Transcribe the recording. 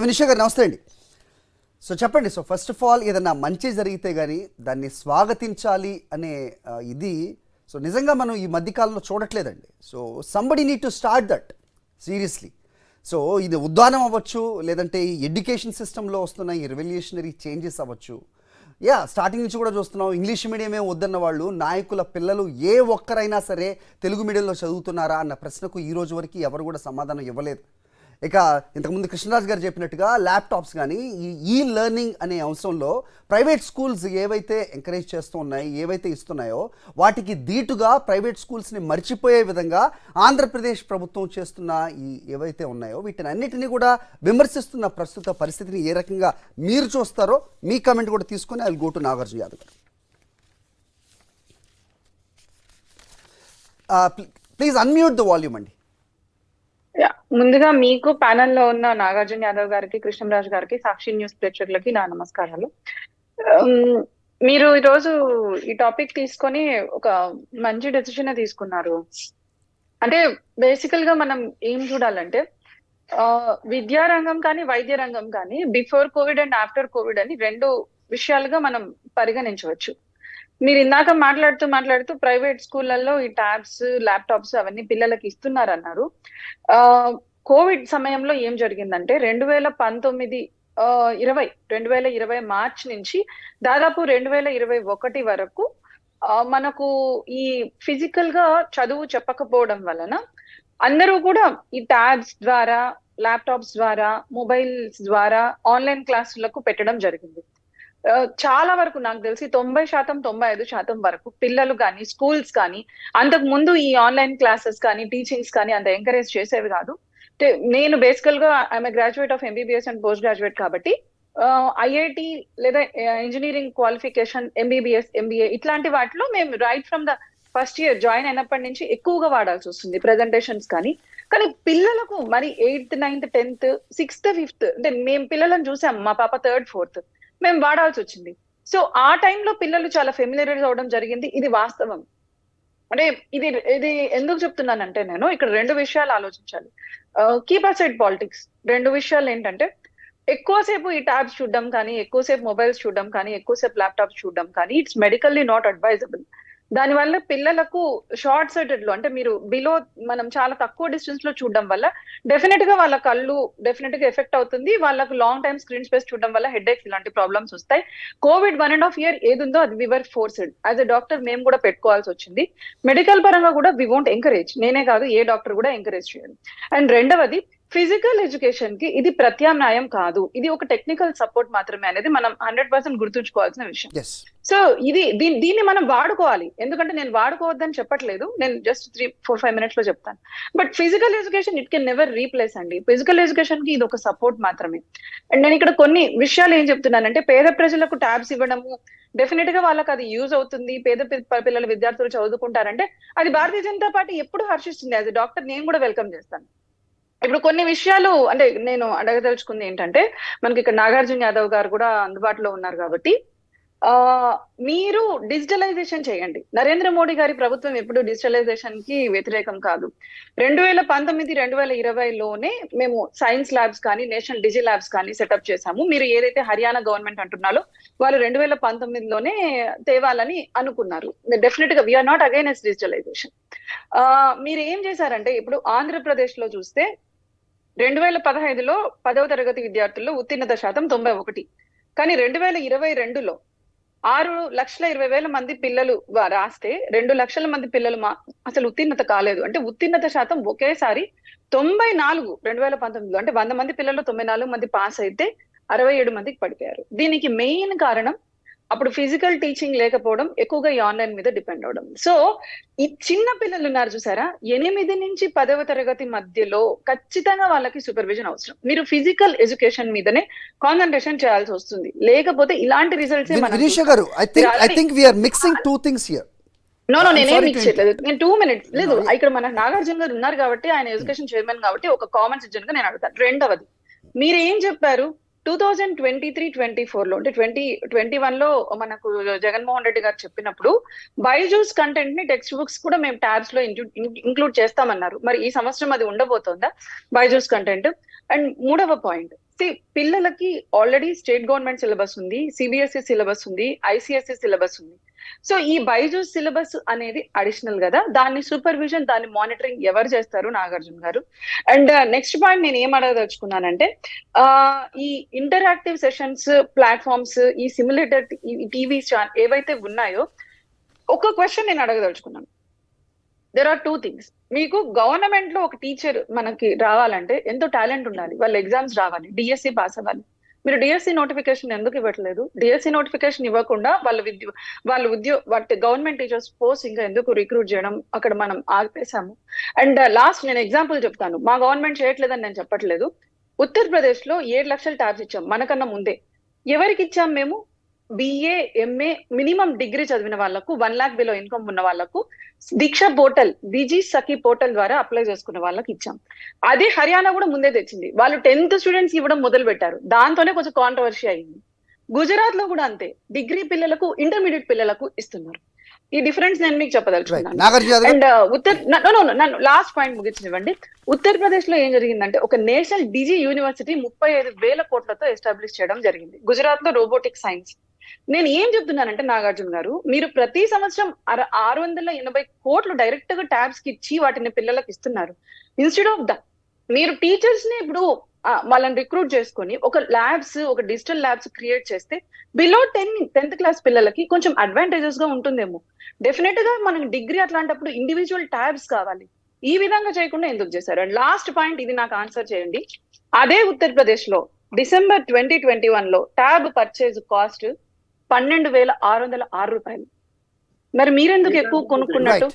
వినిషా గారు నమస్తే అండి. సో చెప్పండి. సో ఫస్ట్ ఆఫ్ ఆల్ ఏదన్నా మంచి జరిగితే కానీ దాన్ని స్వాగతించాలి అనే ఇది సో నిజంగా మనం ఈ మధ్యకాలంలో చూడట్లేదండి. So somebody need to start that seriously. So ఇది ఉద్దానం అవ్వచ్చు, లేదంటే ఈ ఎడ్యుకేషన్ సిస్టంలో వస్తున్న ఈ రెవల్యూషనరీ చేంజెస్ అవ్వచ్చు. స్టార్టింగ్ నుంచి కూడా చూస్తున్నాం, ఇంగ్లీష్ మీడియమే వద్దన్న వాళ్ళు నాయకుల పిల్లలు ఏ ఒక్కరైనా సరే తెలుగు మీడియంలో చదువుతున్నారా అన్న ప్రశ్నకు ఈ రోజు వరకు ఎవరు కూడా సమాధానం ఇవ్వలేదు. ఇక ఇంతకుముందు కృష్ణరాజు గారు చెప్పినట్టుగా ల్యాప్టాప్స్ కానీ ఈ లెర్నింగ్ అనే అంశంలో ప్రైవేట్ స్కూల్స్ ఏవైతే ఎంకరేజ్ చేస్తూ ఉన్నాయి, ఏవైతే ఇస్తున్నాయో వాటికి ధీటుగా ప్రైవేట్ స్కూల్స్ని మర్చిపోయే విధంగా ఆంధ్రప్రదేశ్ ప్రభుత్వం చేస్తున్న ఈ ఏవైతే ఉన్నాయో వీటిని అన్నిటినీ కూడా విమర్శిస్తున్న ప్రస్తుత పరిస్థితిని ఏ రకంగా మీరు చూస్తారో మీ కామెంట్ కూడా తీసుకొని I will go to Nagarjuna Yadav garu. Please unmute the volume అండి. ముందుగా మీకు ప్యానెల్లో ఉన్న నాగార్జున యాదవ్ గారికి, కృష్ణరాజు గారికి, సాక్షి న్యూస్ ప్రేక్షకులకి నా నమస్కారాలు. మీరు ఈరోజు ఈ టాపిక్ తీసుకొని ఒక మంచి డెసిషన్ తీసుకున్నారు. అంటే బేసికల్ గా మనం ఏం చూడాలంటే విద్యారంగం కానీ వైద్య రంగం కానీ before Covid and after Covid అని రెండు విషయాలుగా మనం పరిగణించవచ్చు. మీరు ఇందాక మాట్లాడుతూ ప్రైవేట్ స్కూళ్ళల్లో ఈ ట్యాబ్స్, ల్యాప్టాప్స్ అవన్నీ పిల్లలకి ఇస్తున్నారన్నారు. కోవిడ్ సమయంలో ఏం జరిగిందంటే 2020 మార్చ్ నుంచి దాదాపు 2021 వరకు మనకు ఈ ఫిజికల్ గా చదువు చెప్పకపోవడం వలన అందరూ కూడా ఈ ట్యాబ్స్ ద్వారా, ల్యాప్టాప్స్ ద్వారా, మొబైల్స్ ద్వారా ఆన్లైన్ క్లాసులకు పెట్టడం జరిగింది. చాలా వరకు నాకు తెలిసి 90%, 95% వరకు పిల్లలు కానీ, స్కూల్స్ కానీ అంతకు ముందు ఈ ఆన్లైన్ క్లాసెస్ కానీ, టీచింగ్స్ కానీ అంత ఎంకరేజ్ చేసేవి కాదు. నేను బేసికల్ గా I'm graduate of MBBS and post graduate కాబట్టి ఐఐటి లేదా ఇంజనీరింగ్ క్వాలిఫికేషన్, ఎంబీబీఎస్, ఎంబీఏ ఇట్లాంటి వాటిలో మేము right from the first year join అయినప్పటి నుంచి ఎక్కువగా వాడాల్సి వస్తుంది ప్రెజెంటేషన్స్ కానీ పిల్లలకు మరి 8th, 9th, 10th, 6th, 5th అంటే మేము పిల్లలను చూసాం. మా పాప 3rd, 4th మేము వాడాల్సి వచ్చింది. సో ఆ టైంలో పిల్లలు చాలా ఫెమిలియరైజ్ అవడం జరిగింది. ఇది వాస్తవం. అంటే ఇది ఎందుకు చెప్తున్నానంటే నేను ఇక్కడ రెండు విషయాలు ఆలోచించాలి. Keep aside politics. రెండు విషయాలు ఏంటంటే ఎక్కువసేపు ఈ ట్యాబ్స్ చూడడం కానీ, ఎక్కువసేపు మొబైల్స్ చూడడం కానీ, ఎక్కువసేపు ల్యాప్టాప్స్ చూడడం కానీ ఇట్స్ మెడికల్లీ నాట్ అడ్వైజబుల్. దానివల్ల పిల్లలకు షార్ట్ సైటెడ్ లో అంటే మీరు మనం చాలా తక్కువ డిస్టెన్స్ లో చూడడం వల్ల డెఫినెట్ గా వాళ్ళ కళ్ళు డెఫినెట్ గా ఎఫెక్ట్ అవుతుంది. వాళ్ళకు లాంగ్ టైమ్ స్క్రీన్ స్పేస్ చూడడం వల్ల హెడ్ ఏక్స్ ఇలాంటి ప్రాబ్లమ్స్ వస్తాయి. కోవిడ్ 1.5 year ఏదుందో అది we were forced. As a doctor మేము కూడా పెట్టుకోవాల్సి వచ్చింది. మెడికల్ పరంగా కూడా వి వోంట్ ఎంకరేజ్. నేనే కాదు, ఏ డాక్టర్ కూడా ఎంకరేజ్ చేయాలి. అండ్ రెండవది, ఫిజికల్ ఎడ్యుకేషన్ కి ఇది ప్రత్యామ్నాయం కాదు, ఇది ఒక టెక్నికల్ సపోర్ట్ మాత్రమే అనేది మనం 100% గుర్తుంచుకోవాల్సిన విషయం. సో దీన్ని మనం వాడుకోవాలి. ఎందుకంటే నేను వాడుకోవద్దని చెప్పట్లేదు, నేను జస్ట్ 3-4-5 minutes లో చెప్తాను. But physical education it can never replace అండి. ఫిజికల్ ఎడ్యుకేషన్ కి ఇది ఒక సపోర్ట్ మాత్రమే. అండ్ నేను ఇక్కడ కొన్ని విషయాలు ఏం చెప్తున్నానంటే పేద ప్రజలకు ట్యాబ్స్ ఇవ్వడము డెఫినెట్ గా వాళ్ళకి అది యూజ్ అవుతుంది, పేద పిల్లల విద్యార్థులు చదువుకుంటారంటే అది భారతీయ జనతా పార్టీ ఎప్పుడు హర్షిస్తుంది. యాజ్ ఎ డాక్టర్ నేను కూడా వెల్కమ్ చేస్తాను. ఇప్పుడు కొన్ని విషయాలు అంటే నేను అడగదలుచుకుంది ఏంటంటే మనకి ఇక్కడ నాగార్జున యాదవ్ గారు కూడా అందుబాటులో ఉన్నారు కాబట్టి మీరు డిజిటలైజేషన్ చేయండి. నరేంద్ర మోడీ గారి ప్రభుత్వం ఎప్పుడు డిజిటలైజేషన్ కి వ్యతిరేకం కాదు. 2019, 2020లోనే మేము సైన్స్ ల్యాబ్స్ కానీ, నేషనల్ డిజి ల్యాబ్స్ కానీ సెటప్ చేశాము. మీరు ఏదైతే హర్యానా గవర్నమెంట్ అంటున్నారో వాళ్ళు 2019లోనే తేవాలని అనుకున్నారు. డెఫినెట్ గా వీఆర్ నాట్ అగైనెస్ట్ డిజిటలైజేషన్. మీరు ఏం చేశారంటే ఇప్పుడు ఆంధ్రప్రదేశ్ లో చూస్తే 2015లో 10వ తరగతి విద్యార్థుల్లో ఉత్తీర్ణత శాతం 91. కానీ 2022లో 6,20,000 మంది పిల్లలు రాస్తే 2 లక్షల మంది పిల్లలు అసలు ఉత్తీర్ణత కాలేదు. అంటే ఉత్తీర్ణత శాతం ఒకేసారి 94 2019లో. అంటే 100 మంది పిల్లలు 94 మంది పాస్ అయితే 67 మందికి పడిపోయారు. దీనికి మెయిన్ కారణం అప్పుడు ఫిజికల్ టీచింగ్ లేకపోవడం, ఎక్కువగా ఈ ఆన్లైన్ మీద డిపెండ్ అవడం. సో ఈ చిన్న పిల్లలు ఉన్నారు చూసారా, 8 నుంచి 10వ తరగతి మధ్యలో ఖచ్చితంగా వాళ్ళకి సూపర్విజన్ అవసరం. మీరు ఫిజికల్ ఎడ్యుకేషన్ మీదనే కాన్సన్ట్రేషన్ చేయాల్సి వస్తుంది, లేకపోతే ఇలాంటి రిజల్ట్స్ నేనేం మిక్స్ చేయలేదు. నేను 2 minutes లేదు, ఇక్కడ మన నాగార్జున గారు ఉన్నారు కాబట్టి ఆయన ఎడ్యుకేషన్ చైర్మన్ కాబట్టి ఒక కామన్ సిటిజన్ గా నేను అడుగుతాను. రెండవది, మీరు ఏం చెప్పారు 2023-24లో అంటే 2021లో మనకు జగన్మోహన్ రెడ్డి గారు చెప్పినప్పుడు బైజూస్ కంటెంట్ ని టెక్స్ట్ బుక్స్ కూడా మేము ట్యాబ్స్ లో ఇంక్లూడ్ చేస్తామన్నారు. మరి ఈ సంవత్సరం అది ఉండబోతోందా బైజూస్ కంటెంట్? అండ్ మూడవ పాయింట్, పిల్లలకి ఆల్రెడీ స్టేట్ గవర్నమెంట్ సిలబస్ ఉంది, సిబిఎస్ఈ సిలబస్ ఉంది, ఐసిఎస్ఈ సిలబస్ ఉంది. సో ఈ బైజూస్ సిలబస్ అనేది అడిషనల్ కదా, దాన్ని సూపర్విజన్, దాన్ని మానిటరింగ్ ఎవరు చేస్తారు? నాగార్జున గారు. అండ్ నెక్స్ట్ పాయింట్ నేను ఏం అడగదలుచుకున్నానంటే, ఈ ఇంటరాక్టివ్ సెషన్స్ ప్లాట్ఫామ్స్, ఈ సిమ్యులేటెడ్ టీవీ ఏవైతే ఉన్నాయో, ఒక క్వశ్చన్ నేను అడగదలుచుకున్నాను. There are 2 things. మీకు గవర్నమెంట్ లో ఒక టీచర్ మనకి రావాలంటే ఎంతో టాలెంట్ ఉండాలి, వాళ్ళ ఎగ్జామ్స్ రావాలి, డిఎస్సి పాస్ అవ్వాలి. మీరు డిఎస్సి నోటిఫికేషన్ ఎందుకు ఇవ్వట్లేదు? డిఎస్సి నోటిఫికేషన్ ఇవ్వకుండా గవర్నమెంట్ టీచర్స్ పోస్ట్ ఇంకా ఎందుకు రిక్రూట్ చేయడం అక్కడ మనం ఆపేశాము. అండ్ లాస్ట్ నేను ఎగ్జాంపుల్ చెప్తాను, మా గవర్నమెంట్ చేయట్లేదని నేను చెప్పట్లేదు. ఉత్తరప్రదేశ్ లో 7 లక్షల ట్యాబ్స్ ఇచ్చాం మనకన్నా ముందే. ఎవరికి ఇచ్చాం మేము? బిఏ, ఎంఏ, మినిమం డిగ్రీ చదివిన వాళ్ళకు, 1 lakh బిలో ఇన్కమ్ ఉన్న వాళ్ళకు దీక్ష పోర్టల్, డిజీ సఖీ పోర్టల్ ద్వారా అప్లై చేసుకున్న వాళ్ళకి ఇచ్చాం. అదే హర్యానా కూడా ముందే తెచ్చింది. వాళ్ళు 10th స్టూడెంట్స్ ఇవ్వడం మొదలు పెట్టారు, దాంతోనే కొంచెం కాంట్రవర్సీ అయింది. గుజరాత్ లో కూడా అంతే, డిగ్రీ పిల్లలకు, ఇంటర్మీడియట్ పిల్లలకు ఇస్తున్నారు. ఈ డిఫరెన్స్ నేను మీకు చెప్పదలుచుకున్నాను. అండ్ నన్ను లాస్ట్ పాయింట్ ముగించనివ్వండి. ఉత్తరప్రదేశ్ లో ఏం జరిగిందంటే, ఒక నేషనల్ డిజీ యూనివర్సిటీ 35,000 కోట్లతో ఎస్టాబ్లిష్ చేయడం జరిగింది. గుజరాత్ లో రోబోటిక్ సైన్స్. నేను ఏం చెప్తున్నానంటే నాగార్జున గారు, మీరు ప్రతి సంవత్సరం 680 కోట్లు డైరెక్ట్ గా ట్యాబ్స్ కి ఇచ్చి వాటిని పిల్లలకు ఇస్తున్నారు. ఇన్స్టెడ్ ఆఫ్ దట్ మీరు టీచర్స్ ని ఇప్పుడు వాళ్ళని రిక్రూట్ చేసుకొని ఒక ల్యాబ్స్, ఒక డిజిటల్ ల్యాబ్స్ క్రియేట్ చేస్తే బిలో 10th క్లాస్ పిల్లలకి కొంచెం అడ్వాంటేజెస్ గా ఉంటుందేమో. డెఫినెట్ గా మనకి డిగ్రీ అట్లాంటప్పుడు ఇండివిజువల్ ట్యాబ్స్ కావాలి. ఈ విధంగా చేయకుండా ఎందుకు చేశారు? అండ్ లాస్ట్ పాయింట్, ఇది నాకు ఆన్సర్ చేయండి. అదే ఉత్తరప్రదేశ్ లో డిసెంబర్ 2021 లో ట్యాబ్ పర్చేజ్ కాస్ట్ 12,606 రూపాయలు. మరి మీరెందుకు ఎక్కువ కొనుక్కున్నట్టు?